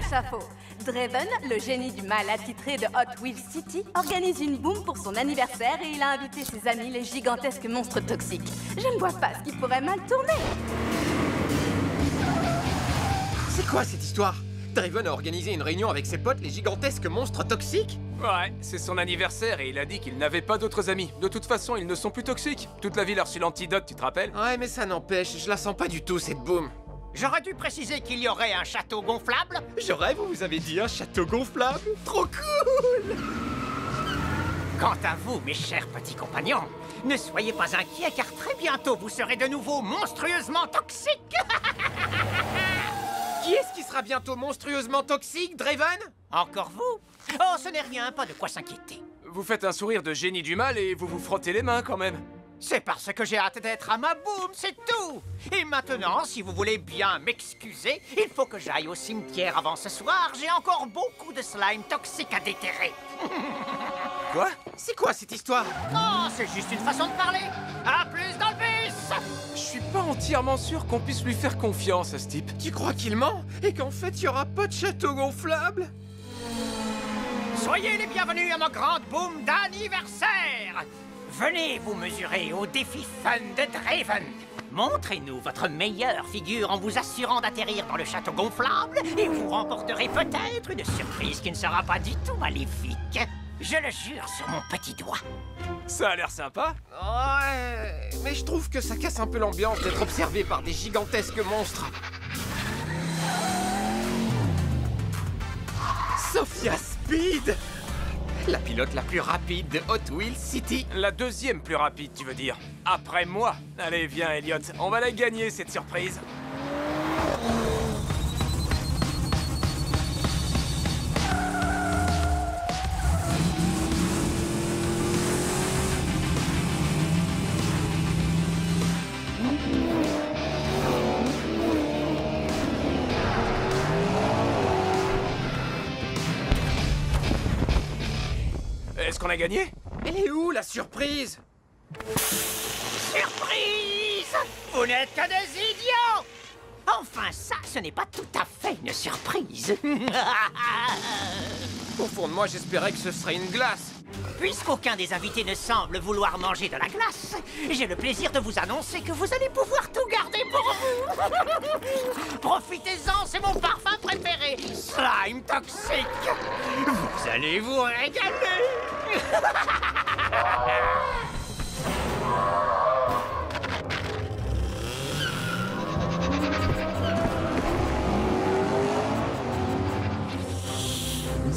l'échafaud. Draven, le génie du mal attitré de Hot Wheels City, organise une boum pour son anniversaire et il a invité ses amis, les gigantesques monstres toxiques. Je ne vois pas ce qui pourrait mal tourner. C'est quoi cette histoire? Draven a organisé une réunion avec ses potes, les gigantesques monstres toxiques? Ouais, c'est son anniversaire et il a dit qu'il n'avait pas d'autres amis. De toute façon, ils ne sont plus toxiques. Toute la ville a reçu l'antidote, tu te rappelles? Ouais, mais ça n'empêche, je la sens pas du tout, cette boum. J'aurais dû préciser qu'il y aurait un château gonflable. Vous avez dit un château gonflable? Trop cool! Quant à vous, mes chers petits compagnons, ne soyez pas inquiets car très bientôt vous serez de nouveau monstrueusement toxiques. Qui est-ce qui sera bientôt monstrueusement toxique, Draven? Encore vous? Oh, ce n'est rien, pas de quoi s'inquiéter. Vous faites un sourire de génie du mal et vous vous frottez les mains quand même. C'est parce que j'ai hâte d'être à ma boum, c'est tout. Et maintenant, si vous voulez bien m'excuser, il faut que j'aille au cimetière avant ce soir. J'ai encore beaucoup de slime toxique à déterrer. Quoi? C'est quoi cette histoire? Oh, c'est juste une façon de parler. À plus dans le bus. Je suis pas entièrement sûr qu'on puisse lui faire confiance à ce type. Tu crois qu'il ment? Et qu'en fait, il y aura pas de château gonflable? Soyez les bienvenus à ma grande boum d'anniversaire. Venez vous mesurer au défi fun de Draven. Montrez-nous votre meilleure figure en vous assurant d'atterrir dans le château gonflable et vous remporterez peut-être une surprise qui ne sera pas du tout maléfique. Je le jure sur mon petit doigt. Ça a l'air sympa. Ouais, mais je trouve que ça casse un peu l'ambiance d'être observé par des gigantesques monstres. Sophia Speed! La pilote la plus rapide de Hot Wheels City. La deuxième plus rapide, tu veux dire? Après moi. Allez, viens, Elliot. On va la gagner, cette surprise. Est-ce qu'on a gagné? Elle est où, la surprise? Surprise! Vous n'êtes que des idiots! Enfin, ça, ce n'est pas tout à fait une surprise. Au fond de moi, j'espérais que ce serait une glace. Puisqu'aucun des invités ne semble vouloir manger de la glace, j'ai le plaisir de vous annoncer que vous allez pouvoir tout garder pour vous. Profitez-en, c'est mon parfum préféré, slime toxique. Vous allez vous régaler.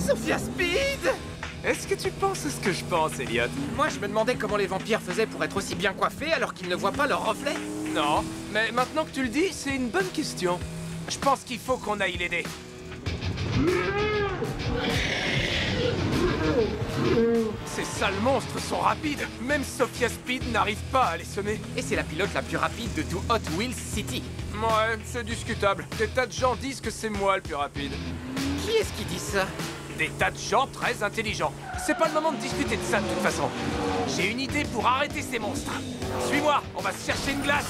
Sophia Speed! Est-ce que tu penses ce que je pense, Elliot? Moi, je me demandais comment les vampires faisaient pour être aussi bien coiffés alors qu'ils ne voient pas leur reflet. Non, mais maintenant que tu le dis, c'est une bonne question. Je pense qu'il faut qu'on aille l'aider. Ces sales monstres sont rapides. Même Sophia Speed n'arrive pas à les semer. Et c'est la pilote la plus rapide de tout Hot Wheels City. Ouais, c'est discutable. Des tas de gens disent que c'est moi le plus rapide. Qui est-ce qui dit ça? Des tas de gens très intelligents. C'est pas le moment de discuter de ça de toute façon. J'ai une idée pour arrêter ces monstres. Suis-moi, on va se chercher une glace.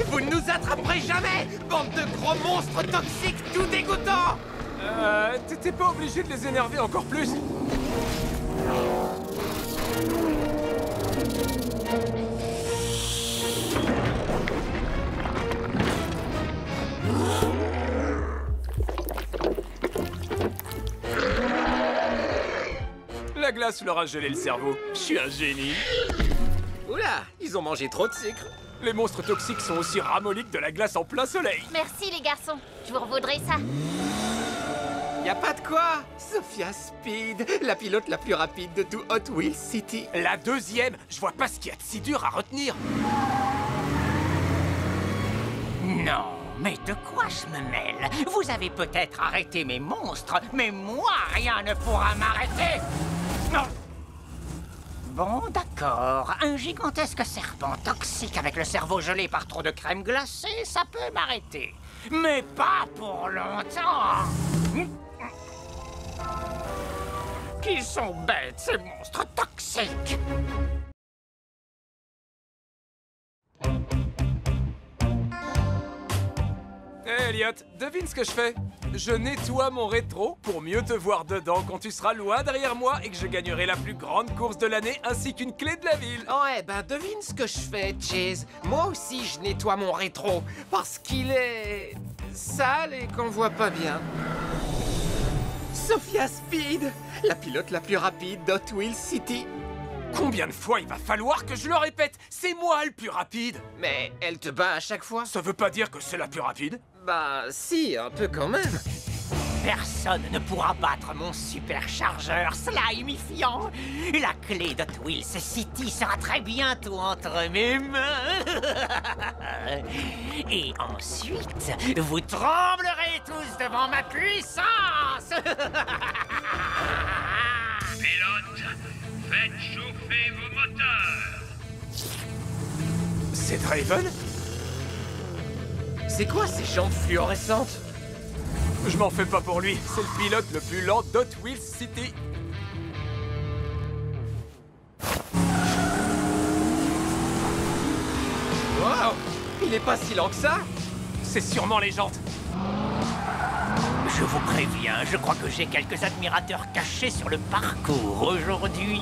Vous ne nous attraperez jamais, bande de gros monstres toxiques tout dégoûtants! T'étais pas obligé de les énerver encore plus? La glace leur a gelé le cerveau. Je suis un génie. Oula, ils ont mangé trop de sucre. Les monstres toxiques sont aussi ramollis que de la glace en plein soleil. Merci les garçons, je vous revaudrai ça. Y a pas de quoi. Sophia Speed, la pilote la plus rapide de tout Hot Wheels City. La deuxième, je vois pas ce qu'il y a de si dur à retenir. Non, mais de quoi je me mêle? Vous avez peut-être arrêté mes monstres, mais moi, rien ne pourra m'arrêter. Non. Bon, d'accord. Un gigantesque serpent toxique avec le cerveau gelé par trop de crème glacée, ça peut m'arrêter. Mais pas pour longtemps. Qu'ils sont bêtes, ces monstres toxiques. Hé, Elliot, devine ce que je fais. Je nettoie mon rétro pour mieux te voir dedans quand tu seras loin derrière moi et que je gagnerai la plus grande course de l'année ainsi qu'une clé de la ville. Ouais, ben devine ce que je fais, Chase. Moi aussi, je nettoie mon rétro parce qu'il est sale et qu'on voit pas bien. Sophia Speed, la pilote la plus rapide d'Hot Wheels City. Combien de fois il va falloir que je le répète? C'est moi le plus rapide. Mais elle te bat à chaque fois? Ça veut pas dire que c'est la plus rapide. Bah si, un peu quand même. Personne ne pourra battre mon superchargeur slimifiant. La clé de Wheels City sera très bientôt entre mes mains. Et ensuite, vous tremblerez tous devant ma puissance. Pilote, faites chauffer vos moteurs. C'est Draven? C'est quoi ces jantes fluorescentes? Je m'en fais pas pour lui, c'est le pilote le plus lent d'Hot Wheels City. Wow, il est pas si lent que ça. C'est sûrement les jantes. Je vous préviens, je crois que j'ai quelques admirateurs cachés sur le parcours aujourd'hui.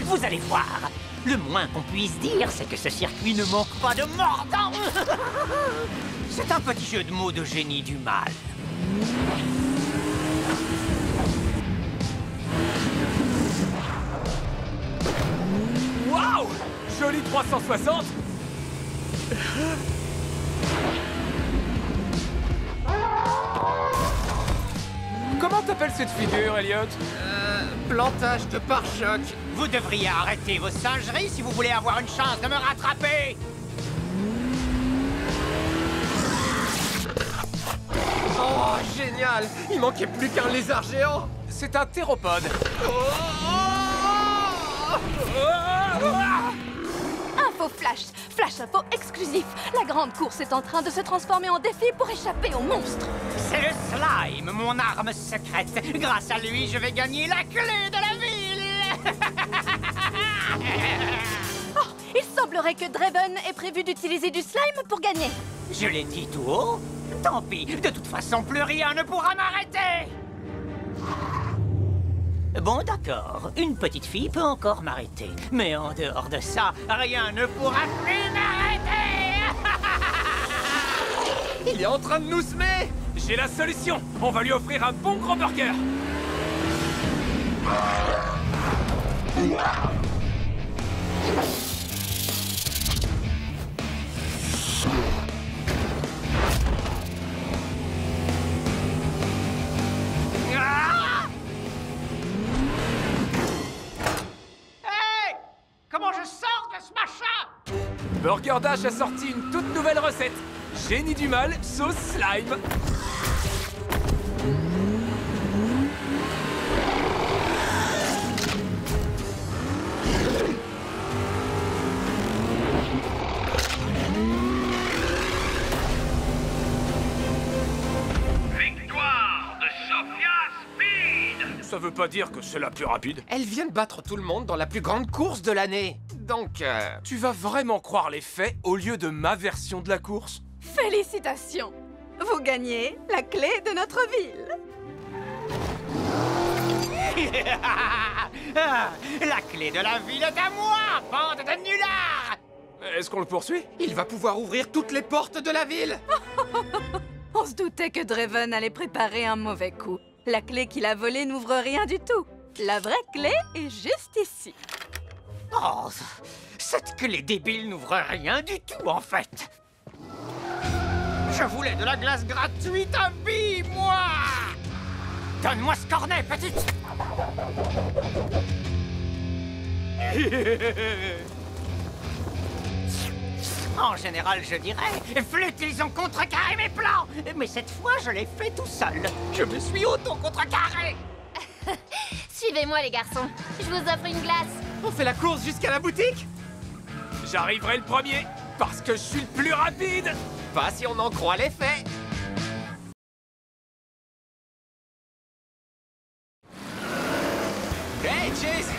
Vous allez voir. Le moins qu'on puisse dire, c'est que ce circuit ne manque pas de mordant. C'est un petit jeu de mots de génie du mal. Waouh! Joli 360! Comment t'appelles cette figure, Elliot? Plantage de pare-choc. Vous devriez arrêter vos singeries si vous voulez avoir une chance de me rattraper. Oh, génial! Il manquait plus qu'un lézard géant. C'est un théropode. Info flash, flash info exclusif. La grande course est en train de se transformer en défi pour échapper aux monstres. C'est le slime, mon arme secrète. Grâce à lui, je vais gagner la clé de la ville. Oh, il semblerait que Draven ait prévu d'utiliser du slime pour gagner. Je l'ai dit tout haut. Tant pis, de toute façon, plus rien ne pourra m'arrêter. Bon, d'accord. Une petite fille peut encore m'arrêter. Mais en dehors de ça, rien ne pourra plus m'arrêter. Il est en train de nous semer. J'ai la solution. On va lui offrir un bon gros burger. Hey! Comment je sors de ce machin? Burger Dash a sorti une toute nouvelle recette. Génie du mal, sauce slime. Victoire de Sophia Speed. Ça veut pas dire que c'est la plus rapide. Elle vient de battre tout le monde dans la plus grande course de l'année. Donc, Tu vas vraiment croire les faits au lieu de ma version de la course? Félicitations. Vous gagnez la clé de notre ville. La clé de la ville est à moi, bande de nullards! Est-ce qu'on le poursuit? il va pouvoir ouvrir toutes les portes de la ville. On se doutait que Draven allait préparer un mauvais coup. La clé qu'il a volée n'ouvre rien du tout. La vraie clé est juste ici. Oh, cette clé débile n'ouvre rien du tout, en fait. Je voulais de la glace gratuite à vie, moi! Donne-moi ce cornet, petite! En général, je dirais, flûte, ils ont contrecarré mes plans! Mais cette fois, je l'ai fait tout seul. Je me suis auto-contrecarré! Suivez-moi, les garçons. Je vous offre une glace. On fait la course jusqu'à la boutique. J'arriverai le premier, parce que je suis le plus rapide. Pas si on en croit les faits. Hey, Chase!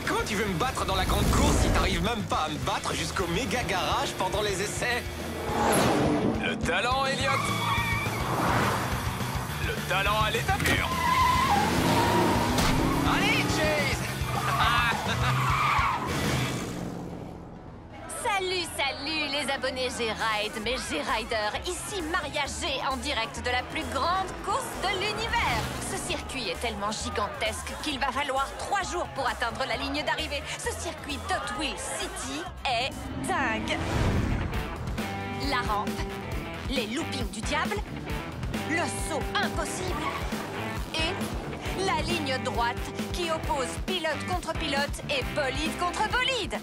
Comment tu me battre dans la grande course si t'arrives même pas à me battre jusqu'au méga garage pendant les essais? Le talent, Elliot. Le talent à l'état pur. Allez, Chase! Salut les abonnés G-Ride, mes G-Riders. Ici Maria G en direct de la plus grande course de l'univers. Ce circuit est tellement gigantesque qu'il va falloir 3 jours pour atteindre la ligne d'arrivée. Ce circuit d'Hot Wheels City est dingue. La rampe, les loopings du diable, le saut impossible et la ligne droite qui oppose pilote contre pilote et bolide contre bolide.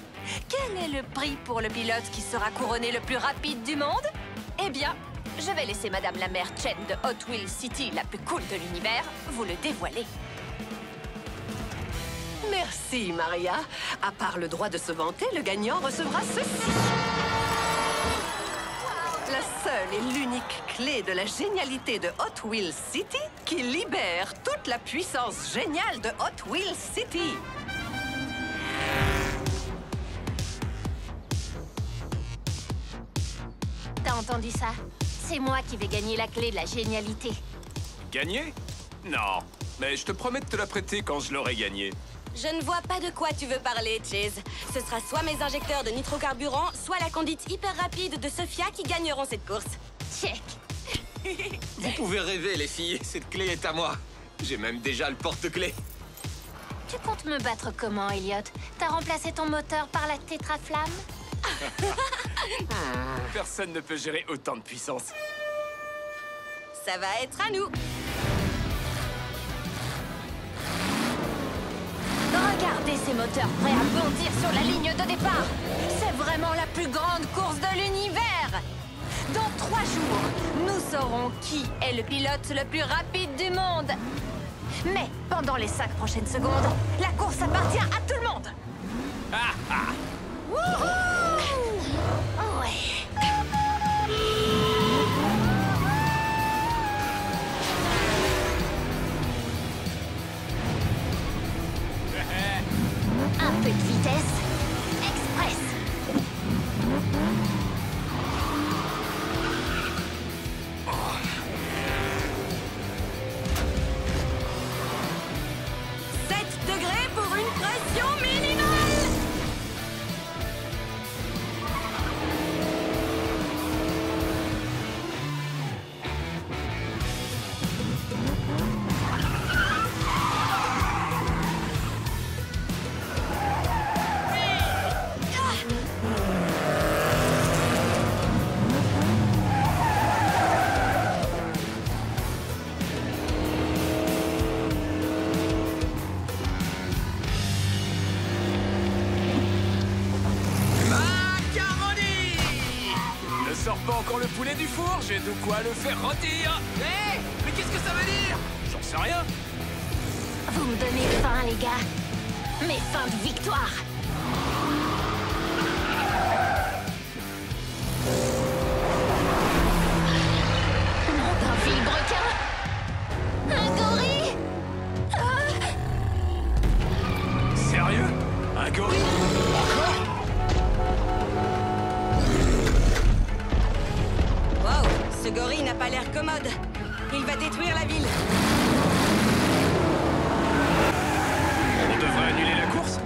Quel est le prix pour le pilote qui sera couronné le plus rapide du monde? Eh bien, je vais laisser Madame la maire Chen de Hot Wheels City, la plus cool de l'univers, vous le dévoiler. Merci, Maria. À part le droit de se vanter, le gagnant recevra ceci. La seule et l'unique clé de la génialité de Hot Wheels City qui libère toute la puissance géniale de Hot Wheels City. T'as entendu ça? C'est moi qui vais gagner la clé de la génialité. Gagner? Non. Mais je te promets de te la prêter quand je l'aurai gagnée. Je ne vois pas de quoi tu veux parler, Chase. Ce sera soit mes injecteurs de nitrocarburant, soit la conduite hyper rapide de Sophia qui gagneront cette course. Check. Vous pouvez rêver, les filles. Cette clé est à moi. J'ai même déjà le porte-clés. Tu comptes me battre comment, Elliot? T'as remplacé ton moteur par la tétraflamme? Personne ne peut gérer autant de puissance. Ça va être à nous. Regardez ces moteurs prêts à bondir sur la ligne de départ. C'est vraiment la plus grande course de l'univers. Dans 3 jours, nous saurons qui est le pilote le plus rapide du monde. Mais pendant les 5 prochaines secondes, la course appartient à tout le monde. Wouhou! Ouais. Un peu de vitesse. Express. Degrés pour une pression minimale. Sors pas encore le poulet du four, j'ai de quoi le faire rôtir. Hé! Mais qu'est-ce que ça veut dire? J'en sais rien. Vous me donnez faim, les gars. Mes fins de victoire. Nom d'un vilebrequin. Un gorille. Sérieux? Un gorille? Encore? Wow, ce gorille n'a pas l'air commode. Il va détruire la ville. On devrait annuler la course?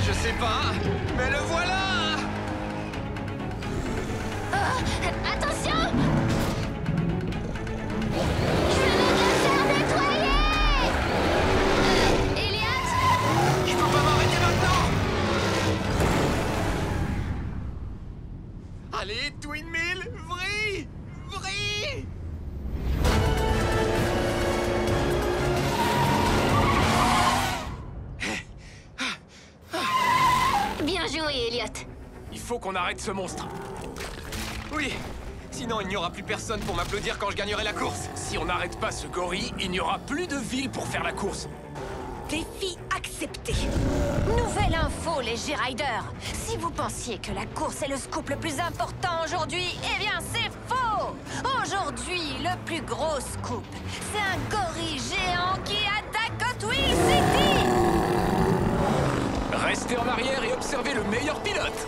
Je sais pas, mais le voilà! Attention! Je vais la faire nettoyer! Elliot? Il faut pas m'arrêter maintenant! Allez, Twin Mill, vrille! Vrille! Bien joué, Elliot. Il faut qu'on arrête ce monstre. Oui, sinon il n'y aura plus personne pour m'applaudir quand je gagnerai la course. Si on n'arrête pas ce gorille, il n'y aura plus de ville pour faire la course. Défi accepté. Nouvelle info, les G-Riders. Si vous pensiez que la course est le scoop le plus important aujourd'hui, eh bien c'est faux. Aujourd'hui, le plus gros scoop, c'est un gorille géant qui attaque Hot Wheels City. Restez en arrière et observez le meilleur pilote.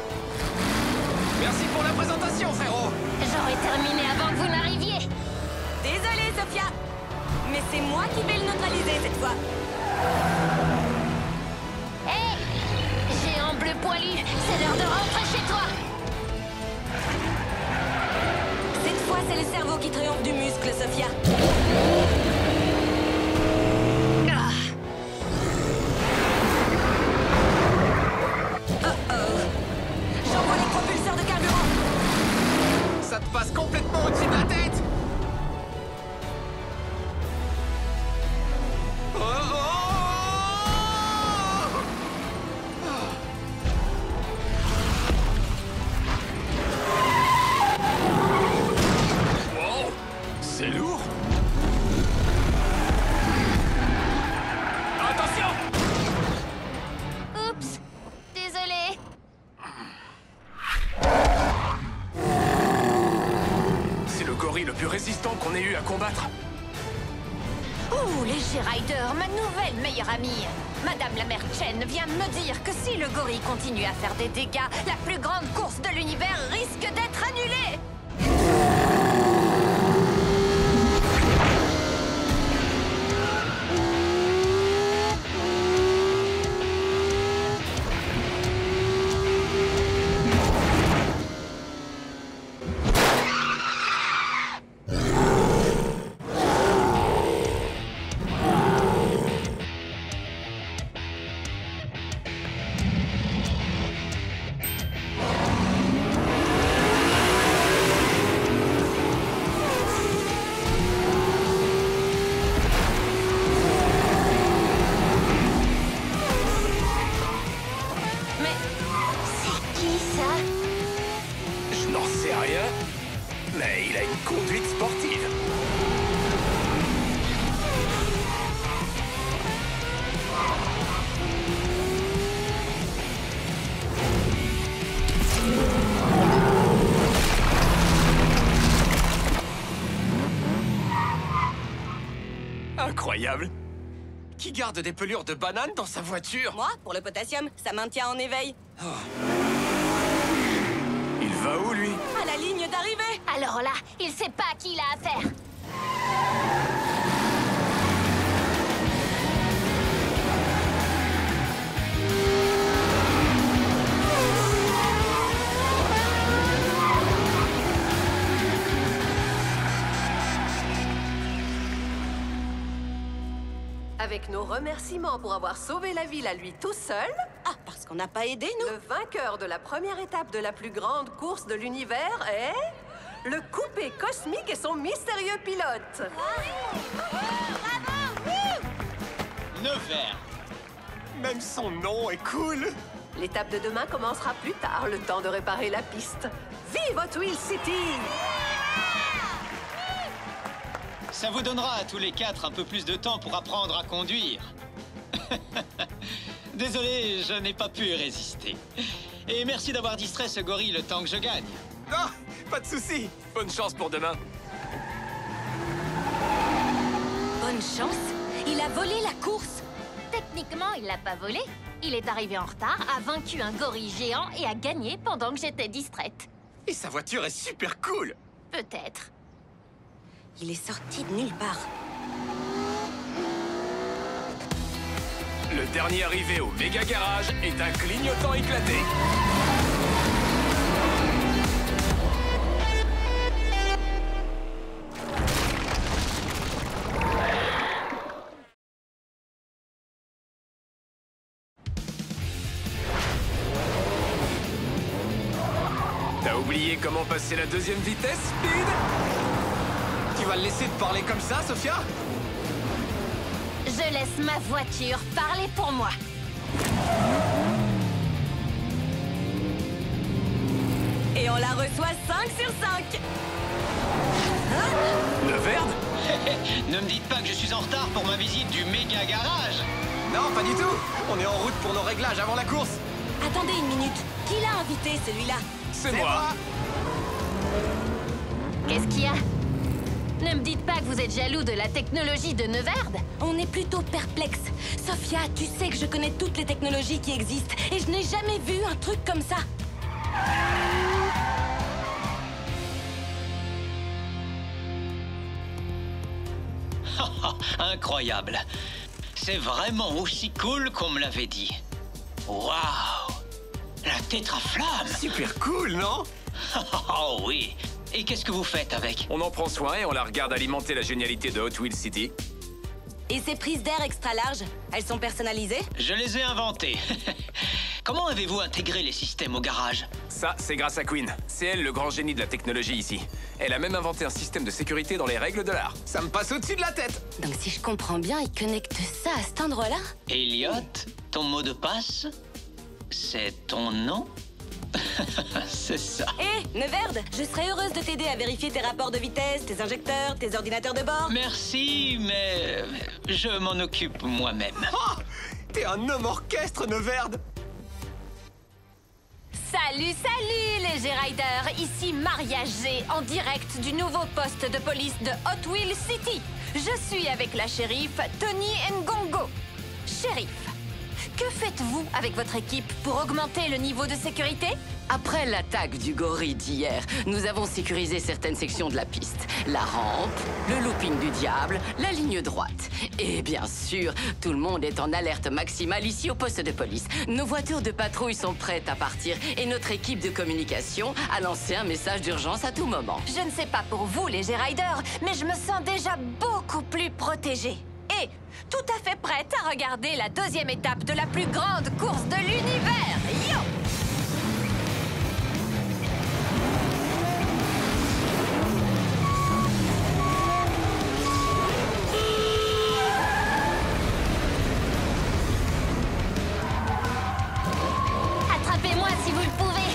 Merci pour la présentation, frérot. J'aurais terminé avant que vous n'arriviez. Désolée, Sophia. Mais c'est moi qui vais le neutraliser cette fois. Hé, géant bleu poilu, c'est l'heure de rentrer chez toi. Cette fois, c'est le cerveau qui triomphe du muscle, Sophia. J'envoie les propulseurs de carburant. Ça te passe complètement au-dessus de la tête. Oh, oh, Wow, c'est lourd. Attention! Oups, désolé. C'est le gorille le plus résistant qu'on ait eu à combattre. Ouh, les G-Riders, ma nouvelle meilleure amie. Madame la mère Chen vient de me dire que si le gorille continue à faire des dégâts, la plus grande course de l'univers risque d'être annulée. Mais c'est qui ça? Je n'en sais rien, mais il a une conduite sportive. Incroyable. qui garde des pelures de banane dans sa voiture? Moi, pour le potassium, ça maintient en éveil. Il va où, lui? À la ligne d'arrivée. Alors là, il sait pas à qui il a affaire. Avec nos remerciements pour avoir sauvé la ville à lui tout seul, Ah, parce qu'on n'a pas aidé, nous. le vainqueur de la première étape de la plus grande course de l'univers est... le coupé cosmique et son mystérieux pilote. Nevers. Même son nom est cool. L'étape de demain commencera plus tard, le temps de réparer la piste. Vive Hot Wheels City! Ça vous donnera à tous les quatre un peu plus de temps pour apprendre à conduire. Désolé, je n'ai pas pu résister. Et merci d'avoir distrait ce gorille le temps que je gagne. Ah, pas de souci. Bonne chance pour demain. Bonne chance. Il a volé la course. Techniquement, il l'a pas volé. Il est arrivé en retard, a vaincu un gorille géant et a gagné pendant que j'étais distraite. Et sa voiture est super cool. Peut-être. Il est sorti de nulle part. Le dernier arrivé au méga garage est un clignotant éclaté. T'as oublié comment passer la deuxième vitesse, Speed? Tu vas le laisser te parler comme ça, Sophia? Je laisse ma voiture parler pour moi. Et on la reçoit 5 sur 5. Le Verde? Ne me dites pas que je suis en retard pour ma visite du méga garage. Non, pas du tout. On est en route pour nos réglages avant la course. Attendez une minute. Qui l'a invité, celui-là? C'est moi. Qu'est-ce qu'il y a? Ne me dites pas que vous êtes jaloux de la technologie de Neverd. On est plutôt perplexe. Sophia, tu sais que je connais toutes les technologies qui existent et je n'ai jamais vu un truc comme ça. Incroyable. C'est vraiment aussi cool qu'on me l'avait dit. Waouh! La tétraflamme! Super cool, non? Oh oui. Et qu'est-ce que vous faites avec? On en prend soin et on la regarde alimenter la génialité de Hot Wheels City. Et ces prises d'air extra larges, elles sont personnalisées? Je les ai inventées. Comment avez-vous intégré les systèmes au garage? Ça, c'est grâce à Queen. C'est elle le grand génie de la technologie ici. Elle a même inventé un système de sécurité dans les règles de l'art. Ça me passe au-dessus de la tête. Donc si je comprends bien, ils connectent ça à cet endroit-là? Elliot, ton mot de passe, c'est ton nom? C'est ça. Hé, Neverd, je serais heureuse de t'aider à vérifier tes rapports de vitesse, tes injecteurs, tes ordinateurs de bord. Merci, mais je m'en occupe moi-même. Oh, t'es un homme orchestre, Neverd. Salut, salut les G-Riders. Ici Maria G, en direct du nouveau poste de police de Hot Wheels City. Je suis avec la shérif Tony Ngongo. Shérif, que faites-vous avec votre équipe pour augmenter le niveau de sécurité? Après l'attaque du gorille d'hier, nous avons sécurisé certaines sections de la piste. La rampe, le looping du diable, la ligne droite. Et bien sûr, tout le monde est en alerte maximale ici au poste de police. Nos voitures de patrouille sont prêtes à partir et notre équipe de communication a lancé un message d'urgence à tout moment. Je ne sais pas pour vous les G-Riders, mais je me sens déjà beaucoup plus protégée. Et tout à fait prête à regarder la deuxième étape de la plus grande course de l'univers. Yo! Attrapez-moi si vous le pouvez.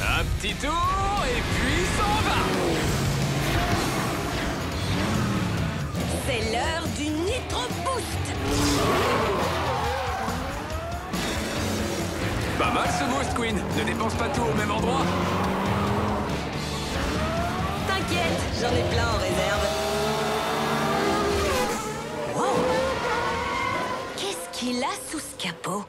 Un petit tour et puis s'en va. C'est l'heure du Nitro Boost. Pas mal ce boost, Queen. Ne dépense pas tout au même endroit. T'inquiète, j'en ai plein en réserve. Wow! Qu'est-ce qu'il a sous ce capot?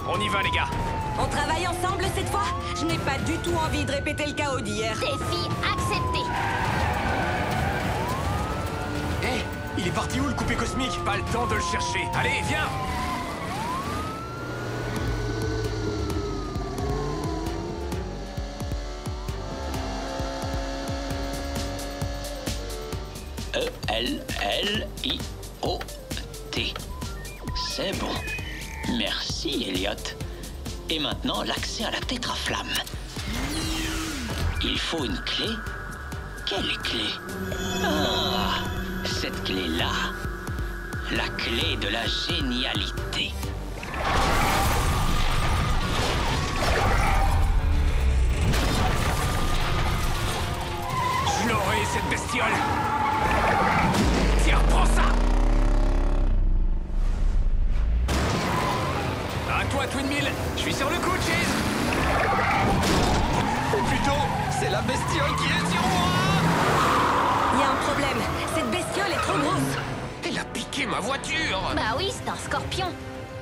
On y va, les gars. On travaille ensemble cette fois? Je n'ai pas du tout envie de répéter le chaos d'hier. Défi accepté. Hé, il est parti où le coupé cosmique? Pas le temps de le chercher. Allez, viens. E-L-L-I-O-T. C'est bon. Merci, Elliot. Et maintenant, l'accès à la tétraflamme. Il faut une clé? Quelle clé? Ah, cette clé-là. La clé de la génialité. Je l'aurai, cette bestiole. Tiens, prends ça. À toi, Twin Mill. Je suis sur le coup, Cheese. Ou plutôt, c'est la bestiole qui est sur moi. Il y a un problème. Cette bestiole est trop grosse. Elle a piqué ma voiture. Bah oui, c'est un scorpion.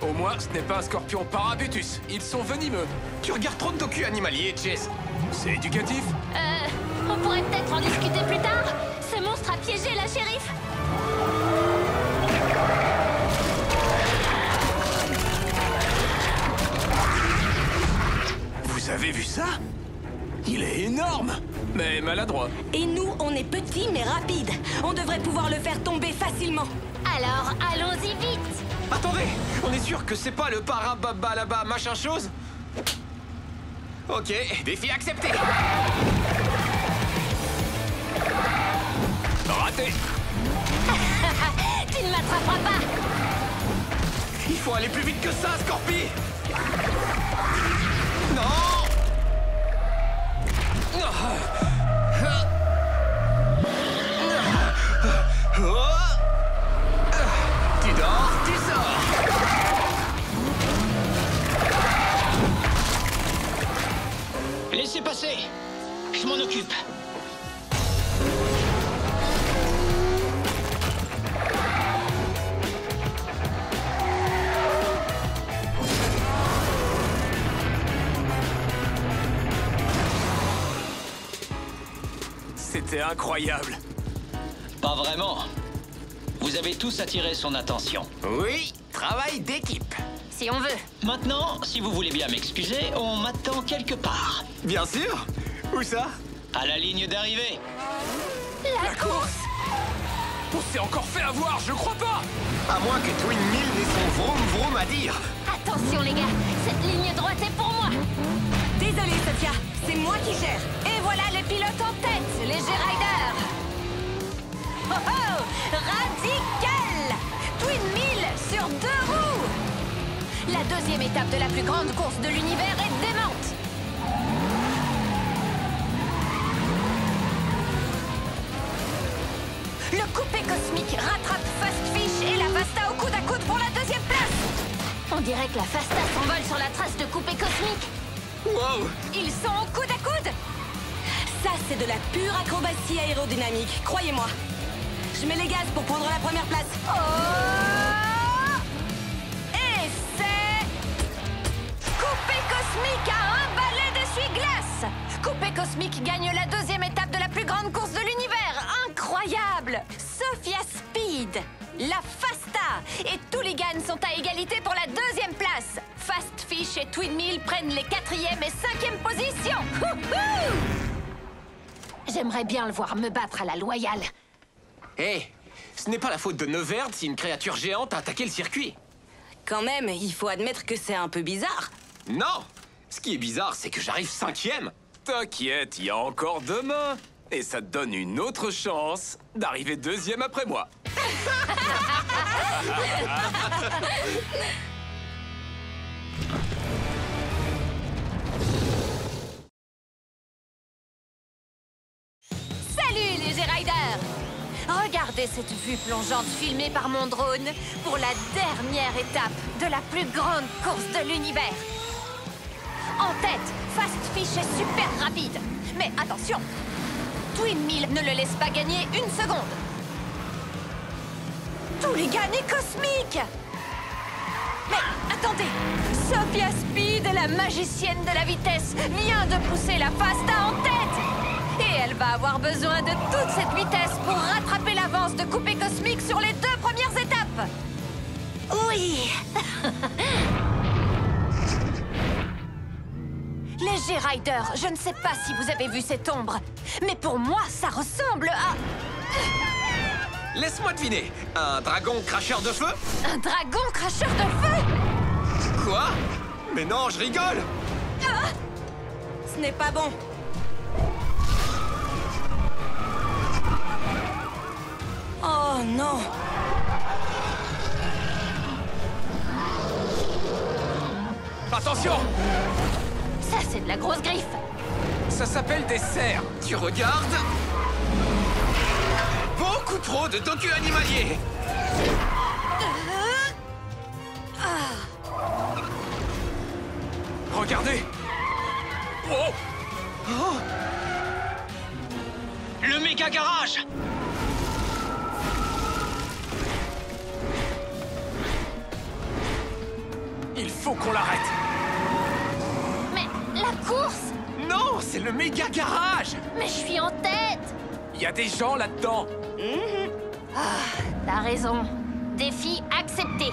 Au moins, ce n'est pas un scorpion parabutus. Ils sont venimeux. Tu regardes trop de docu animalier, Chase. C'est éducatif. On pourrait peut-être en discuter plus tard. Ce monstre a piégé la shérif. Vous avez vu ça? Il est énorme, mais maladroit. Et nous, on est petits mais rapides. On devrait pouvoir le faire tomber facilement. Alors, allons-y vite. Attendez, on est sûr que c'est pas le parababa là-bas machin chose? Ok, défi accepté. Raté. Tu ne m'attraperas pas. Il faut aller plus vite que ça, Scorpi. Non. Tu dors, tu sors. Laissez passer. Je m'en occupe. C'était incroyable. Pas vraiment. Vous avez tous attiré son attention. Oui, travail d'équipe. Si on veut. Maintenant, si vous voulez bien m'excuser, on m'attend quelque part. Bien sûr. Où ça? À la ligne d'arrivée. La course. On s'est encore fait avoir, je crois pas. À moins que Twin Mill ait son vroom vroom à dire. Attention les gars, cette ligne droite est pour moi. Désolée, Sophia, c'est moi qui gère. Et voilà les pilotes en tête, les G-Riders. Oh oh, radical. Twin Mill sur 2 roues. La deuxième étape de la plus grande course de l'univers est démente. Le coupé cosmique rattrape Fast Fish et la Fasta au coude à coude pour la deuxième place. On dirait que la Fasta s'envole sur la trace de coupé cosmique. Wow. Ils sont au coude à coude. Ça, c'est de la pure acrobatie aérodynamique, croyez-moi. Je mets les gaz pour prendre la première place. Oh! Et c'est... Coupé cosmique à un balai d'essuie-glace. Coupé cosmique gagne la deuxième étape de la plus grande course de l'univers. Incroyable! Sophia Speed, la Fasta et Tooligan sont à égalité pour la deuxième place. Fast Fish et Twin Mill prennent les 4e et 5e positions. J'aimerais bien le voir me battre à la loyale. Hé, ce n'est pas la faute de Neverd si une créature géante a attaqué le circuit. Quand même, il faut admettre que c'est un peu bizarre. Non! Ce qui est bizarre, c'est que j'arrive 5e. T'inquiète, il y a encore demain. Et ça te donne une autre chance d'arriver 2e après moi. Salut les G-Riders! Regardez cette vue plongeante filmée par mon drone pour la dernière étape de la plus grande course de l'univers. En tête, Fast Fish est super rapide. Mais attention, Twin Mill ne le laisse pas gagner une seconde. Tooligan est cosmique! Mais attendez, Sophia Speed, la magicienne de la vitesse, vient de pousser la Fasta en tête! Et elle va avoir besoin de toute cette vitesse pour rattraper l'avance de Coupé Cosmique sur les 2 premières étapes. Oui. Les G-Riders, je ne sais pas si vous avez vu cette ombre, mais pour moi, ça ressemble à... Laisse-moi deviner. Un dragon cracheur de feu? Un dragon cracheur de feu? Quoi? Mais non, je rigole! Ah! Ce n'est pas bon. Oh non! Attention! Ça, c'est de la grosse griffe. Ça s'appelle des cerfs. Tu regardes? Beaucoup trop de docu animaliers! Regardez! Oh! Oh! Le méga garage! Il faut qu'on l'arrête! Mais la course? Non, c'est le méga garage! Mais je suis en tête! Il y a des gens là-dedans! T'as raison. Défi accepté.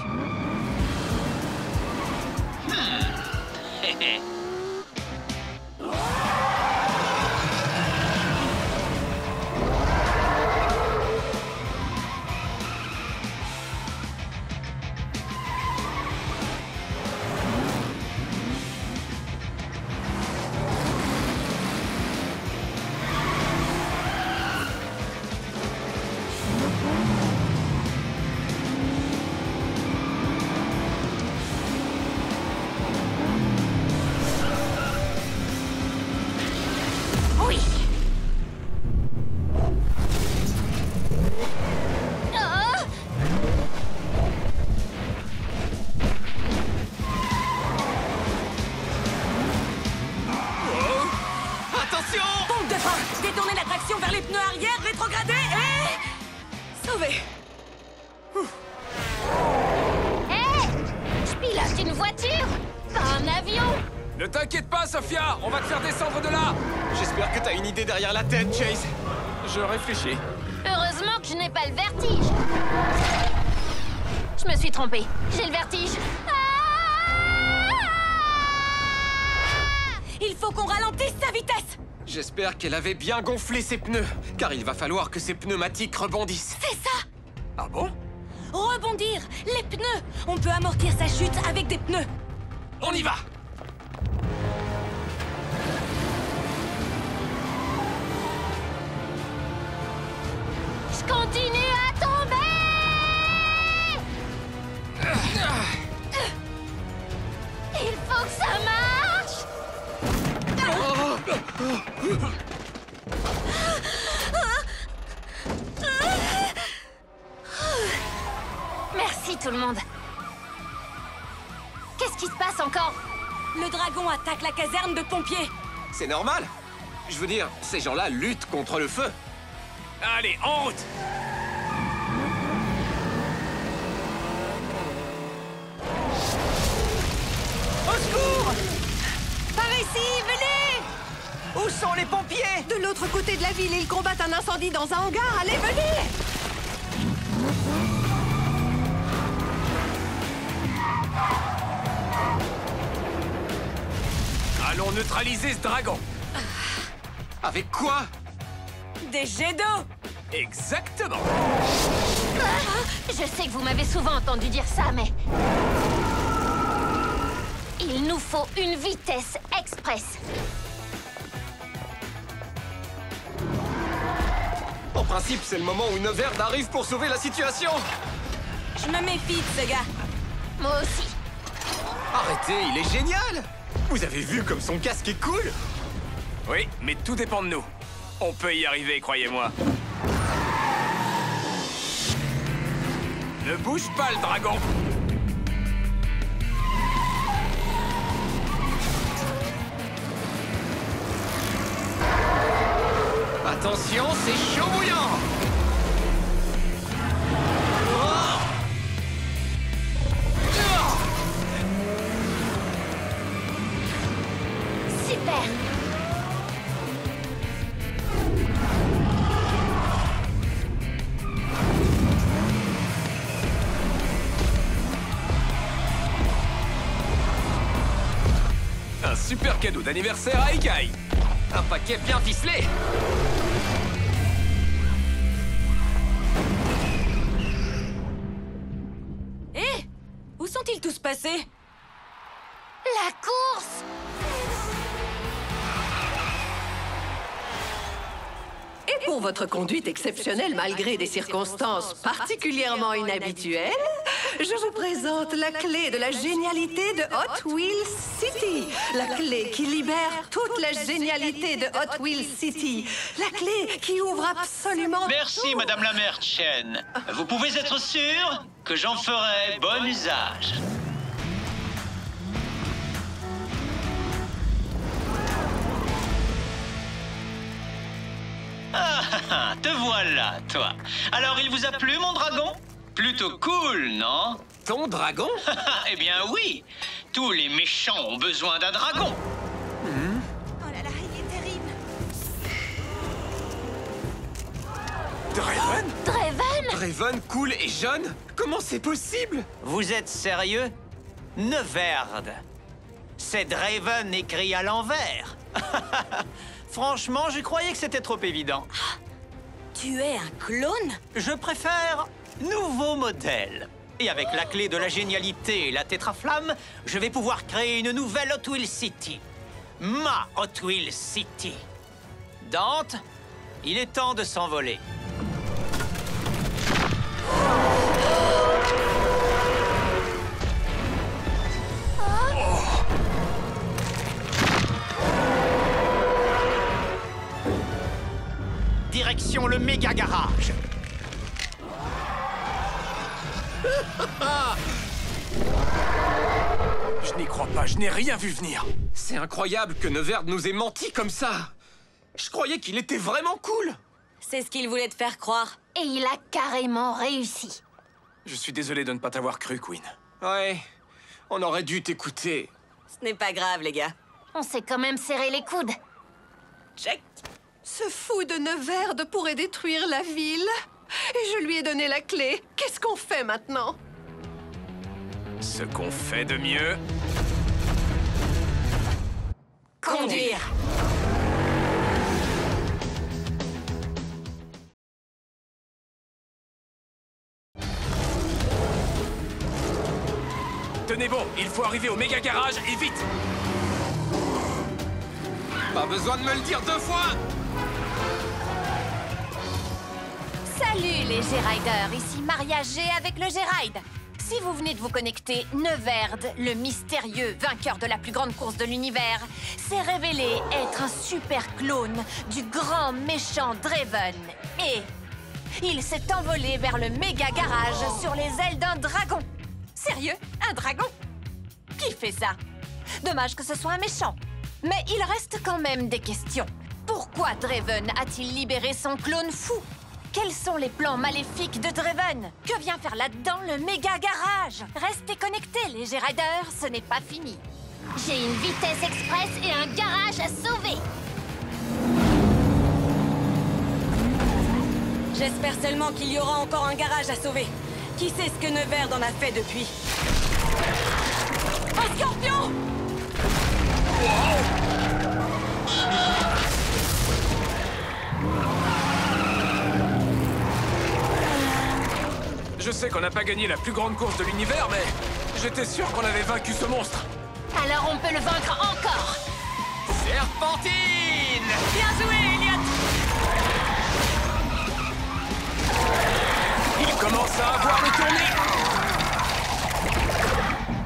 rétrogradé et... sauvé. Hé! Je pilote une voiture, pas un avion! Ne t'inquiète pas, Sophia, on va te faire descendre de là. J'espère que t'as une idée derrière la tête, Chase. Je réfléchis. Heureusement que je n'ai pas le vertige. Je me suis trompée. J'ai le vertige. Il faut qu'on ralentisse sa vitesse. J'espère qu'elle avait bien gonflé ses pneus, car il va falloir que ses pneumatiques rebondissent. C'est ça. Ah bon? Rebondir, les pneus. On peut amortir sa chute avec des pneus. On y va! Je continue à tomber! Il faut que ça marche! Merci tout le monde. Qu'est-ce qui se passe encore? Le dragon attaque la caserne de pompiers. C'est normal. Je veux dire, ces gens-là luttent contre le feu. Allez, en route! Au secours! Par ici, venez! Où sont les pompiers? De l'autre côté de la ville, ils combattent un incendie dans un hangar. Allez, venez! Allons neutraliser ce dragon. Avec quoi? Des jets d'eau! Exactement. Je sais que vous m'avez souvent entendu dire ça, mais... Il nous faut une vitesse express. En principe, c'est le moment où Neverd arrive pour sauver la situation. Je me méfie de ce gars. Moi aussi. Arrêtez, il est génial! Vous avez vu comme son casque est cool? Oui, mais tout dépend de nous. On peut y arriver, croyez-moi. Ne bouge pas, le dragon. Attention, c'est chaud bouillant! Super. Un super cadeau d'anniversaire à Ikai. Un paquet bien ficelé! Hé! Où sont-ils tous passés? La course! Et pour votre conduite exceptionnelle malgré des circonstances particulièrement inhabituelles, je vous présente la clé de la génialité de Hot Wheels City. La clé qui libère toute la génialité de Hot Wheels City. La clé qui ouvre absolument Merci, tout. Madame la maire Chen. Vous pouvez être sûre que j'en ferai bon usage. Ah, te voilà, toi. Alors, il vous a plu, mon dragon? Plutôt cool, non? Ton dragon? Eh bien, oui. Tous les méchants ont besoin d'un dragon. Oh là là, il est terrible. Draven? Draven? Draven, cool et jeune? Comment c'est possible? Vous êtes sérieux? Neverd. C'est Draven écrit à l'envers. Franchement, je croyais que c'était trop évident. Tu es un clone? Je préfère nouveau modèle. Et avec la clé de la génialité et la tétraflamme, je vais pouvoir créer une nouvelle Hot Wheels City. Ma Hot Wheels City. Dante, il est temps de s'envoler. Direction le méga garage. Je n'y crois pas, je n'ai rien vu venir. C'est incroyable que Neverd nous ait menti comme ça. Je croyais qu'il était vraiment cool. C'est ce qu'il voulait te faire croire. Et il a carrément réussi. Je suis désolé de ne pas t'avoir cru, Queen. Ouais, on aurait dû t'écouter. Ce n'est pas grave, les gars. On s'est quand même serré les coudes. Check. Ce fou de Neverd pourrait détruire la ville. Et je lui ai donné la clé. Qu'est-ce qu'on fait maintenant? Ce qu'on fait de mieux... Conduire. Tenez bon, il faut arriver au méga garage et vite! Pas besoin de me le dire 2 fois! Salut les G-Riders, ici Maria G avec le G-Ride. Si vous venez de vous connecter, Neverd, le mystérieux vainqueur de la plus grande course de l'univers, s'est révélé être un super clone du grand méchant Draven. Et il s'est envolé vers le méga garage sur les ailes d'un dragon. Sérieux? Un dragon? Qui fait ça? Dommage que ce soit un méchant. Mais il reste quand même des questions. Pourquoi Draven a-t-il libéré son clone fou? Quels sont les plans maléfiques de Draven? Que vient faire là-dedans le méga garage? Restez connectés, les G-Riders, ce n'est pas fini. J'ai une vitesse express et un garage à sauver. J'espère seulement qu'il y aura encore un garage à sauver. Qui sait ce que Neverd en a fait depuis? Un scorpion! Je sais qu'on n'a pas gagné la plus grande course de l'univers, mais j'étais sûr qu'on avait vaincu ce monstre. Alors on peut le vaincre encore. Serpentine! Bien joué, Elliot! Il commence à avoir le tournis.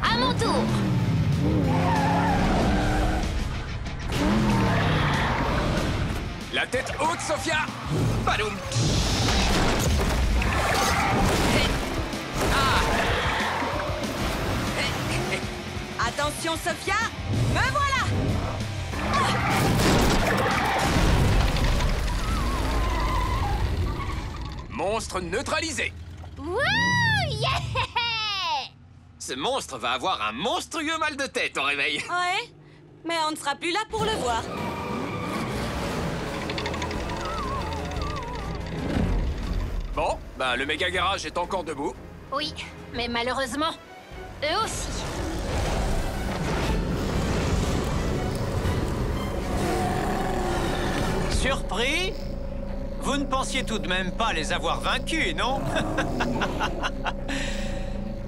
À mon tour. La tête haute, Sophia. Baloum! Attention, Sophia! Me voilà! Monstre neutralisé. Wouh! Yeah! Ce monstre va avoir un monstrueux mal de tête au réveil. Ouais, mais on ne sera plus là pour le voir. Bon, ben le méga garage est encore debout. Oui, mais malheureusement, eux aussi. Surpris? Vous ne pensiez tout de même pas les avoir vaincus, non?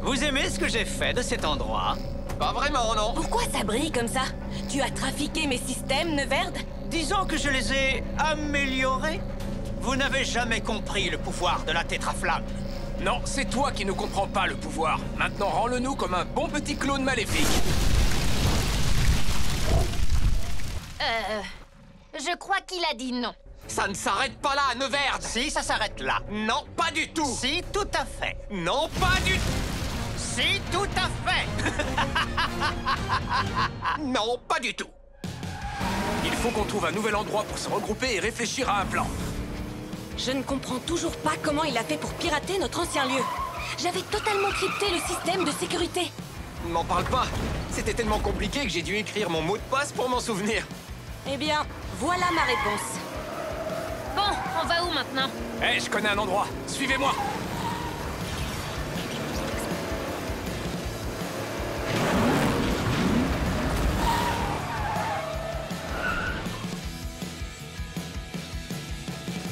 Vous aimez ce que j'ai fait de cet endroit? Pas vraiment, non. Pourquoi ça brille comme ça? Tu as trafiqué mes systèmes, Neverd? Disons que je les ai améliorés. Vous n'avez jamais compris le pouvoir de la tétraflamme. Non, c'est toi qui ne comprends pas le pouvoir. Maintenant, rends-le-nous comme un bon petit clone maléfique. Je crois qu'il a dit non. Ça ne s'arrête pas là, Neverd. Si, ça s'arrête là. Non, pas du tout. Si, tout à fait. Non, pas du tout. Si, tout à fait. Non, pas du tout. Il faut qu'on trouve un nouvel endroit pour se regrouper et réfléchir à un plan. Je ne comprends toujours pas comment il a fait pour pirater notre ancien lieu. J'avais totalement crypté le système de sécurité. M'en parle pas. C'était tellement compliqué que j'ai dû écrire mon mot de passe pour m'en souvenir. Eh bien, voilà ma réponse. Bon, on va où maintenant? Eh, je connais un endroit. Suivez-moi.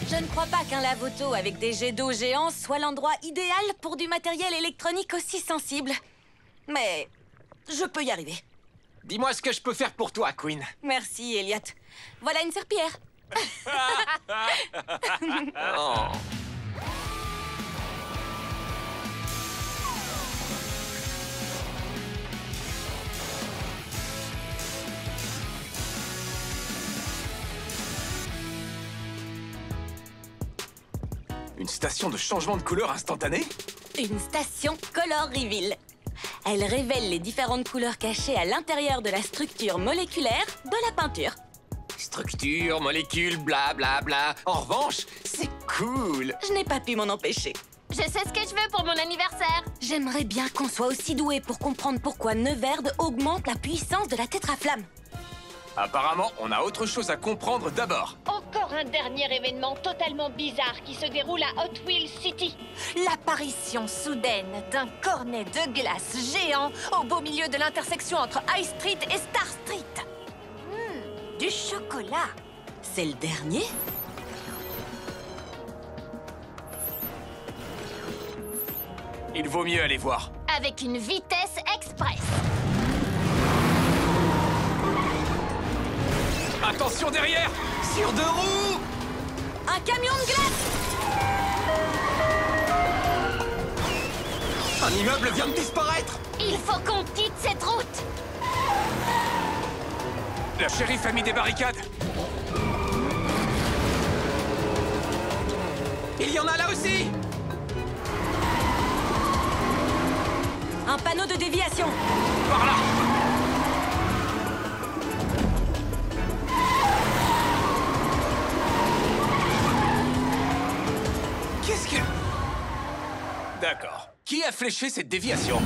Je ne crois pas qu'un lave-auto avec des jets d'eau géants soit l'endroit idéal pour du matériel électronique aussi sensible. Mais je peux y arriver. Dis-moi ce que je peux faire pour toi, Queen. Merci, Elliot. Voilà une serpillière. Oh. Une station de changement de couleur instantané? Une station Color Reveal. Elle révèle les différentes couleurs cachées à l'intérieur de la structure moléculaire de la peinture. Structure, molécules, bla bla bla. En revanche, c'est cool. Je n'ai pas pu m'en empêcher. Je sais ce que je veux pour mon anniversaire. J'aimerais bien qu'on soit aussi doué pour comprendre pourquoi Neverd augmente la puissance de la tétraflamme. Apparemment, on a autre chose à comprendre d'abord. Encore un dernier événement totalement bizarre qui se déroule à Hot Wheels City. L'apparition soudaine d'un cornet de glace géant au beau milieu de l'intersection entre High Street et Star Street. Du chocolat. C'est le dernier? Il vaut mieux aller voir. Avec une vitesse express. Attention derrière! Sur 2 roues! Un camion de glace! Un immeuble vient de disparaître! Il faut qu'on quitte cette route. La shérif a mis des barricades. Il y en a là aussi! Un panneau de déviation. Par là! Qu'est-ce que... D'accord. Qui a fléché cette déviation?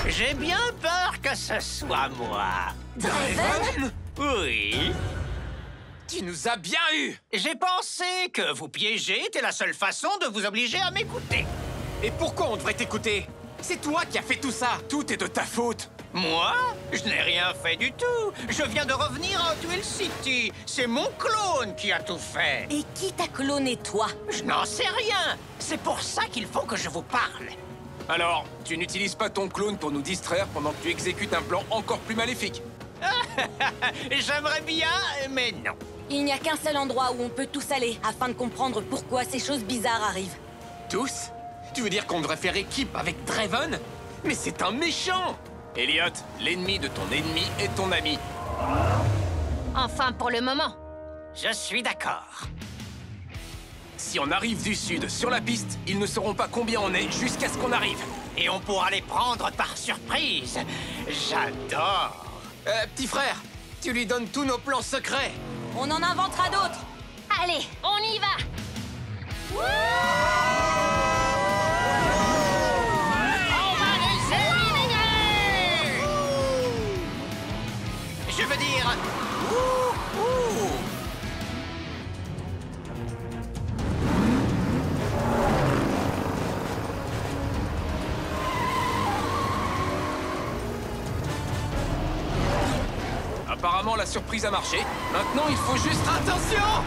J'ai bien peur que ce soit moi. Draven? Oui. Tu nous as bien eu! J'ai pensé que vous piéger était la seule façon de vous obliger à m'écouter. Et pourquoi on devrait t'écouter? C'est toi qui as fait tout ça! Tout est de ta faute. Moi? Je n'ai rien fait du tout. Je viens de revenir à Hot Wheels City. C'est mon clone qui a tout fait. Et qui t'a cloné, toi? Je n'en sais rien. C'est pour ça qu'il faut que je vous parle. Alors, tu n'utilises pas ton clone pour nous distraire pendant que tu exécutes un plan encore plus maléfique. J'aimerais bien, mais non. Il n'y a qu'un seul endroit où on peut tous aller afin de comprendre pourquoi ces choses bizarres arrivent. Tous? Tu veux dire qu'on devrait faire équipe avec Draven? Mais c'est un méchant! Elliot, l'ennemi de ton ennemi est ton ami. Enfin, pour le moment. Je suis d'accord. Si on arrive du sud sur la piste, ils ne sauront pas combien on est jusqu'à ce qu'on arrive. Et on pourra les prendre par surprise. J'adore. Petit frère, tu lui donnes tous nos plans secrets. On en inventera d'autres. Allez, on y va. On va les éliminer. Je veux dire... Apparemment, la surprise a marché. Maintenant, il faut juste... Attention!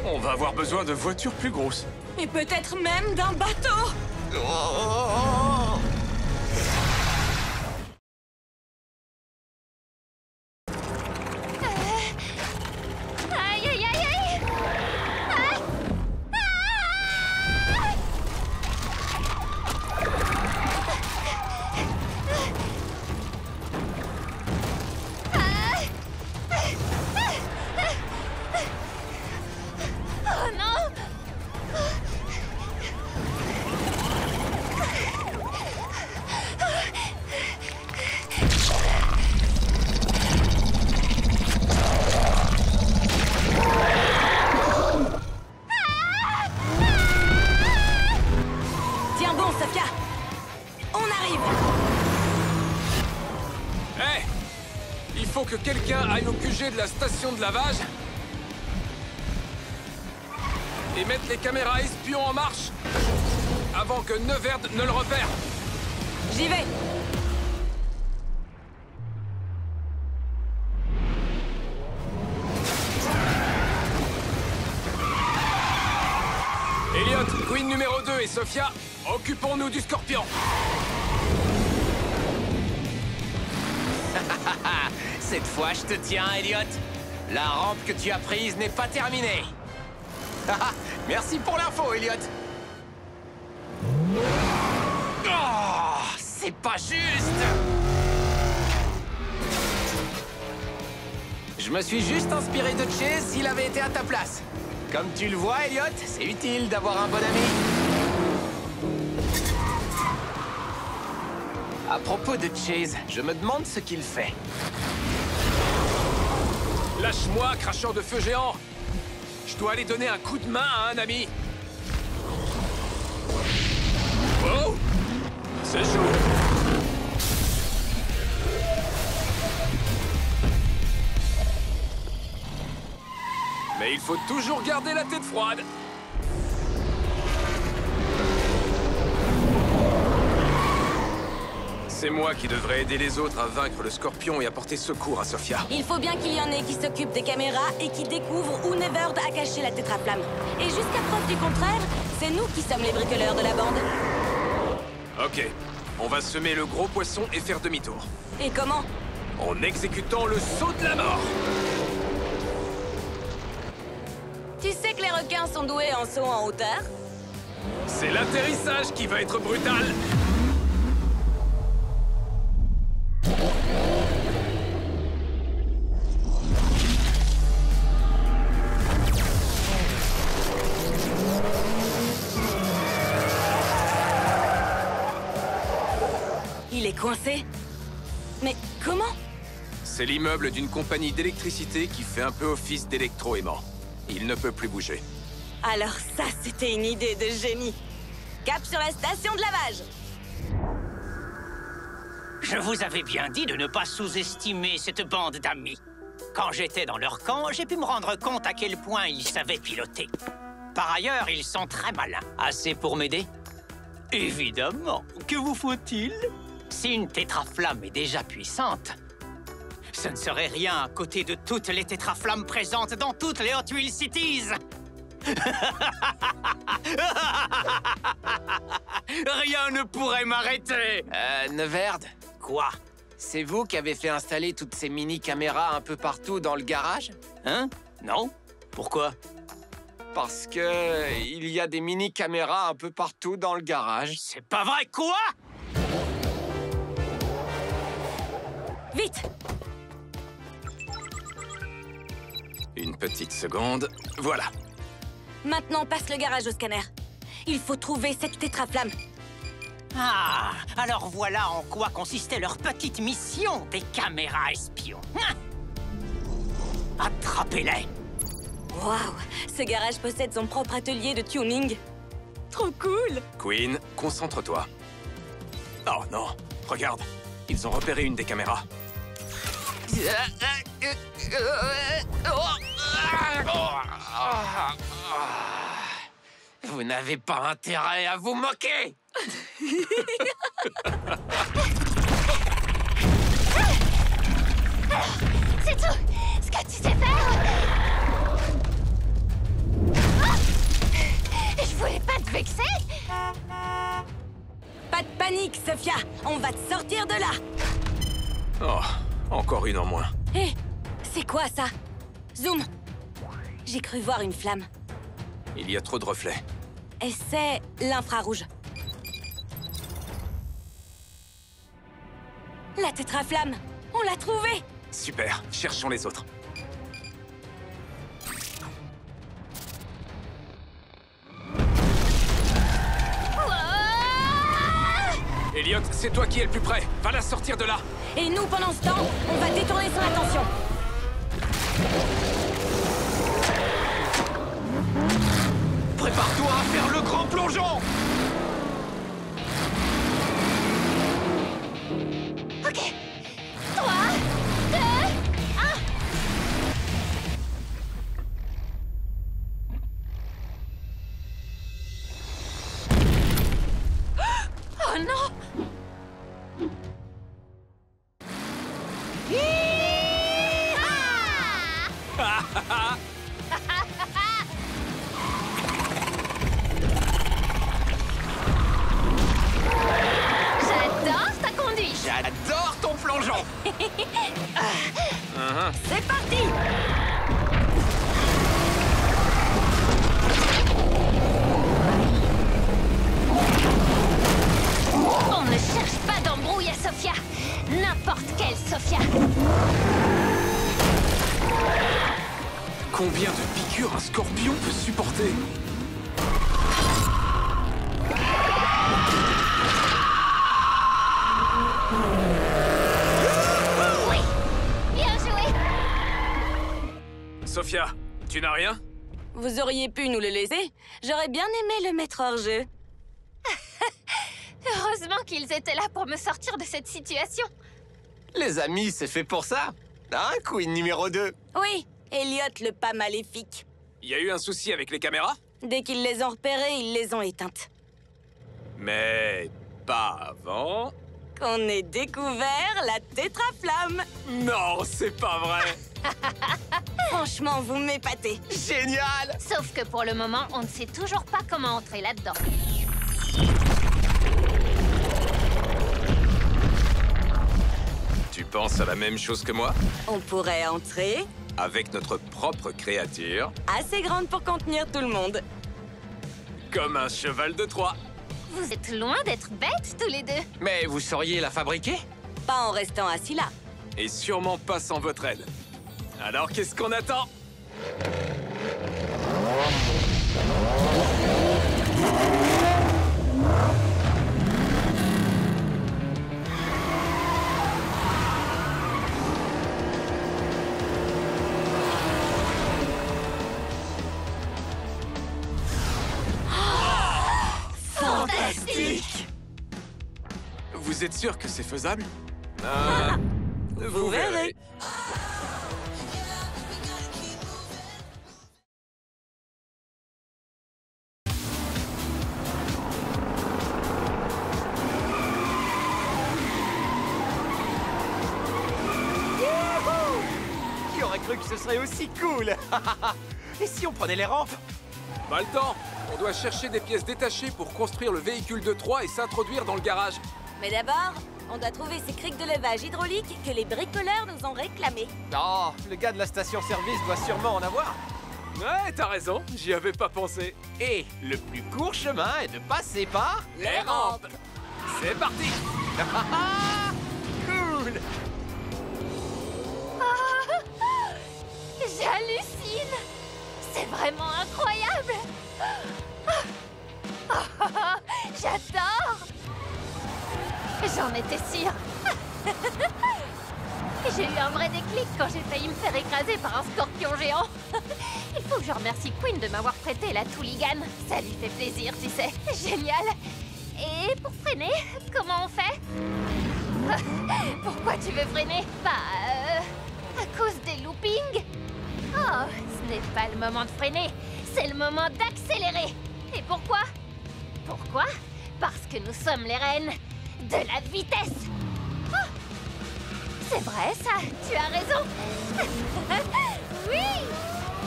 On va avoir besoin de voitures plus grosses. Et peut-être même d'un bateau. Aïe, aïe, aïe, aïe. Ah. Oh non! Tiens bon, Sofia. On arrive. Hé! Il faut que quelqu'un aille au QG de la station de lavage et mettre les caméras espions en marche avant que Neverd ne le repère. J'y vais. Elliot, Queen numéro 2 et Sofia, occupons-nous du Scorpion. Cette fois, je te tiens, Elliot. La rampe que tu as prise n'est pas terminée. Merci pour l'info, Elliot. Oh, c'est pas juste. Je me suis juste inspiré de Chase s'il avait été à ta place. Comme tu le vois, Elliot, c'est utile d'avoir un bon ami. À propos de Chase, je me demande ce qu'il fait. Lâche-moi, cracheur de feu géant! Je dois aller donner un coup de main à un ami. Oh! C'est chaud! Mais il faut toujours garder la tête froide. C'est moi qui devrais aider les autres à vaincre le Scorpion et apporter secours à Sophia. Il faut bien qu'il y en ait qui s'occupent des caméras et qui découvrent où Neverd a caché la tétraflamme. Et jusqu'à preuve du contraire, c'est nous qui sommes les bricoleurs de la bande. Ok, on va semer le gros poisson et faire demi-tour. Et comment? En exécutant le saut de la mort. Tu sais que les requins sont doués en saut en hauteur? C'est l'atterrissage qui va être brutal. Il est coincé? Mais comment? C'est l'immeuble d'une compagnie d'électricité qui fait un peu office d'électroaimant. Il ne peut plus bouger. Alors ça, c'était une idée de génie. Cap sur la station de lavage. Je vous avais bien dit de ne pas sous-estimer cette bande d'amis. Quand j'étais dans leur camp, j'ai pu me rendre compte à quel point ils savaient piloter. Par ailleurs, ils sont très malins. Assez pour m'aider? Évidemment. Que vous faut-il? Si une tétraflamme est déjà puissante, ce ne serait rien à côté de toutes les tétraflammes présentes dans toutes les Hot Wheels Cities. Rien ne pourrait m'arrêter. Neverd? Quoi? C'est vous qui avez fait installer toutes ces mini-caméras un peu partout dans le garage? Hein? Non? Pourquoi? Parce que il y a des mini-caméras un peu partout dans le garage. C'est pas vrai, quoi? Vite! Une petite seconde. Voilà. Maintenant, passe le garage au scanner. Il faut trouver cette tétraflamme. Ah, alors voilà en quoi consistait leur petite mission des caméras espions. Attrapez-les! Waouh! Ce garage possède son propre atelier de tuning. Trop cool! Queen, concentre-toi. Oh non, regarde. Ils ont repéré une des caméras. Vous n'avez pas intérêt à vous moquer. C'est tout ce que tu sais faire. Je voulais pas te vexer. Pas de panique, Sophia. On va te sortir de là. Oh, encore une en moins. Hé, c'est quoi ça? Zoom. J'ai cru voir une flamme. Il y a trop de reflets. Et c'est l'infrarouge. La tétraflamme. On l'a trouvée. Super, cherchons les autres. Elliot, c'est toi qui es le plus près. Va la sortir de là. Et nous, pendant ce temps, on va détourner son attention. Prépare-toi à faire le grand plongeon! Ok. 3, 2, 1. Oh non! J'adore ta conduite. J'adore ton plongeon. C'est parti! Oh Sophia, tu n'as rien? Vous auriez pu nous le laisser. J'aurais bien aimé le mettre hors jeu. Heureusement qu'ils étaient là pour me sortir de cette situation. Les amis, c'est fait pour ça. Hein, Queen numéro 2? Oui, Elliot le pas maléfique. Il y a eu un souci avec les caméras? Dès qu'ils les ont repérées, ils les ont éteintes. Mais pas avant... Qu'on ait découvert la tétraflamme. Non, c'est pas vrai. Franchement, vous m'épatez. Génial! Sauf que pour le moment, on ne sait toujours pas comment entrer là-dedans. Tu penses à la même chose que moi? On pourrait entrer... Avec notre propre créature. Assez grande pour contenir tout le monde. Comme un cheval de Troie. Vous êtes loin d'être bêtes, tous les deux. Mais vous sauriez la fabriquer? Pas en restant assis là. Et sûrement pas sans votre aide. Alors qu'est-ce qu'on attend? Fantastique! Vous êtes sûr que c'est faisable? Vous verrez. Qui aurait cru que ce serait aussi cool? Et si on prenait les rampes? Pas le temps. On doit chercher des pièces détachées pour construire le véhicule de Troie et s'introduire dans le garage. Mais d'abord, on doit trouver ces criques de levage hydraulique que les bricoleurs nous ont réclamées. Oh, le gars de la station-service doit sûrement en avoir. Ouais, t'as raison, j'y avais pas pensé. Et le plus court chemin est de passer par... Les rampes. C'est parti. Cool! J'hallucine! C'est vraiment incroyable! J'adore! J'en étais sûre! J'ai eu un vrai déclic quand j'ai failli me faire écraser par un scorpion géant! Il faut que je remercie Queen de m'avoir prêté la Tooligan. Ça lui fait plaisir, tu sais. Génial! Et pour freiner, comment on fait? Pourquoi tu veux freiner? À cause des loopings? Oh, ce n'est pas le moment de freiner, c'est le moment d'accélérer. Et pourquoi? Pourquoi? Parce que nous sommes les reines de la vitesse. Oh, c'est vrai ça, tu as raison. Oui!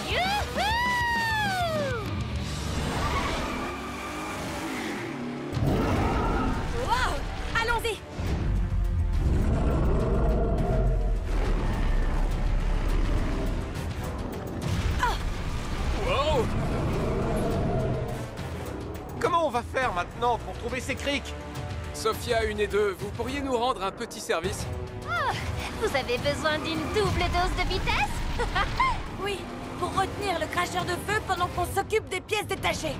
Youhou! Wow! Allons-y! Wow! Comment on va faire maintenant pour trouver ces criques? Sophia 1 et 2, vous pourriez nous rendre un petit service? Oh, vous avez besoin d'une double dose de vitesse? Oui, pour retenir le cracheur de feu pendant qu'on s'occupe des pièces détachées.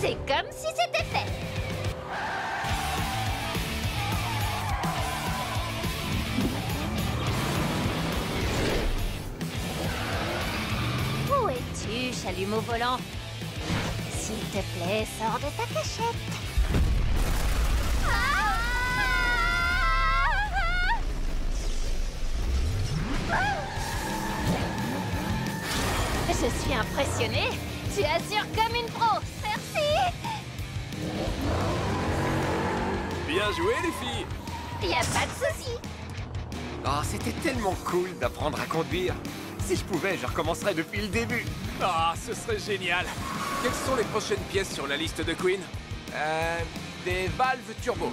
C'est comme si c'était fait. Où es-tu, chalumeau volant? S'il te plaît, sors de ta cachette. Je suis impressionnée. Tu assures comme une pro. Merci. Bien joué, les filles! Y a pas de souci. Oh, c'était tellement cool d'apprendre à conduire. Si je pouvais, je recommencerais depuis le début. Ah, ce serait génial! Quelles sont les prochaines pièces sur la liste de Queen? Des valves turbo.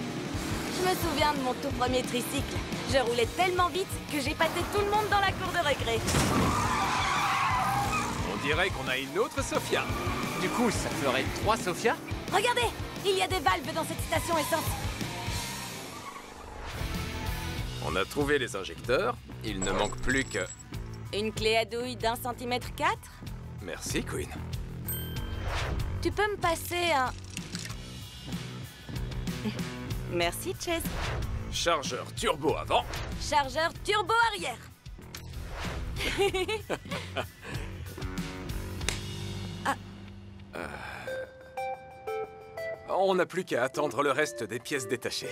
Je me souviens de mon tout premier tricycle. Je roulais tellement vite que j'ai pâté tout le monde dans la cour de récré. On dirait qu'on a une autre Sophia. Du coup, ça ferait 3 Sophia? Regardez, il y a des valves dans cette station essence. On a trouvé les injecteurs. Il ne manque plus que... Une clé à douille d'1 cm 4. Merci, Queen. Tu peux me passer un... Merci, Chase. Chargeur turbo avant. Chargeur turbo arrière. On n'a plus qu'à attendre le reste des pièces détachées.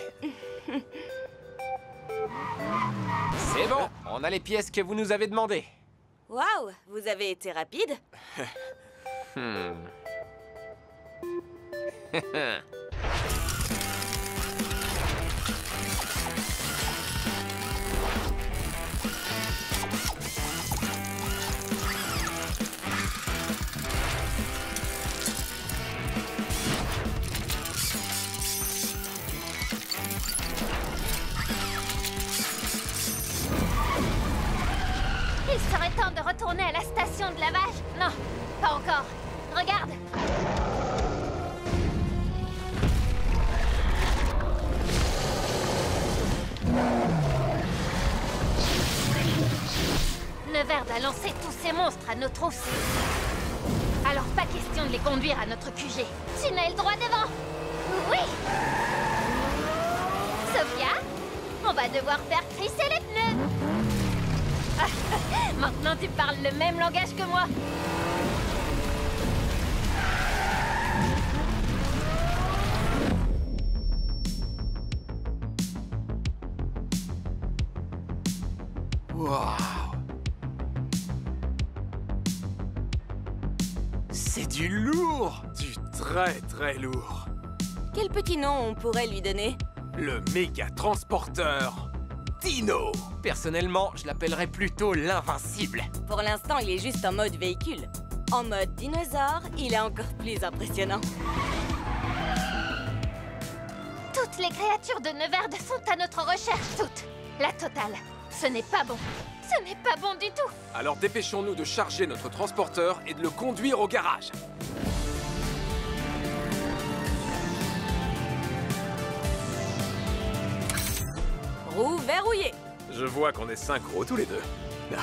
C'est bon, on a les pièces que vous nous avez demandées. Waouh, vous avez été rapide. Il serait temps de retourner à la station de lavage. Non, pas encore. Regarde. Neverd a lancé tous ces monstres à nos trousses. Alors pas question de les conduire à notre QG. Tunnel droit devant. Oui. Sophia, on va devoir faire crisser les pneus. Maintenant tu parles le même langage que moi. Waouh! C'est du lourd! Du très très lourd. Quel petit nom on pourrait lui donner? Le méga transporteur Dino. Personnellement, je l'appellerais plutôt l'invincible. Pour l'instant, il est juste en mode véhicule. En mode dinosaure, il est encore plus impressionnant. Toutes les créatures de Neverd sont à notre recherche, toutes. La totale. Ce n'est pas bon. Ce n'est pas bon du tout. Alors dépêchons-nous de charger notre transporteur et de le conduire au garage. Roue verrouillée. Je vois qu'on est synchro tous les deux. Ah.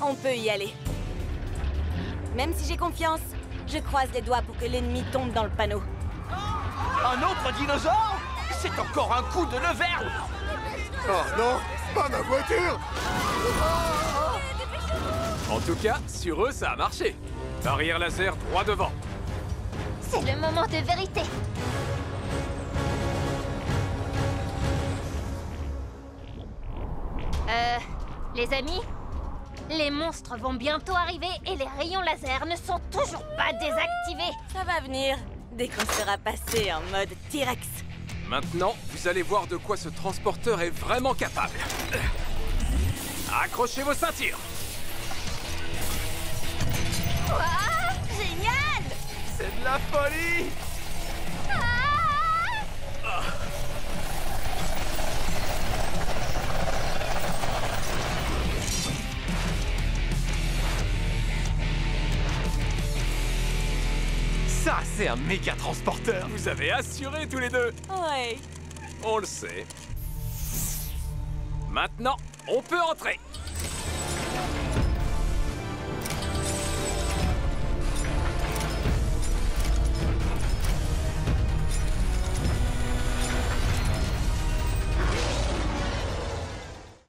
On peut y aller. Même si j'ai confiance, je croise les doigts pour que l'ennemi tombe dans le panneau. Un autre dinosaure? C'est encore un coup de Neverd! Oh non, pas ma voiture! En tout cas, sur eux, ça a marché. Barrière laser droit devant. C'est le moment de vérité. Les amis, les monstres vont bientôt arriver et les rayons laser ne sont toujours pas désactivés. Ça va venir, dès qu'on sera passé en mode T-Rex. Maintenant, vous allez voir de quoi ce transporteur est vraiment capable. Accrochez vos ceintures. Ouah, génial! C'est de la folie! Ça, c'est un méga transporteur! Vous avez assuré tous les deux. Ouais. On le sait. Maintenant, on peut entrer.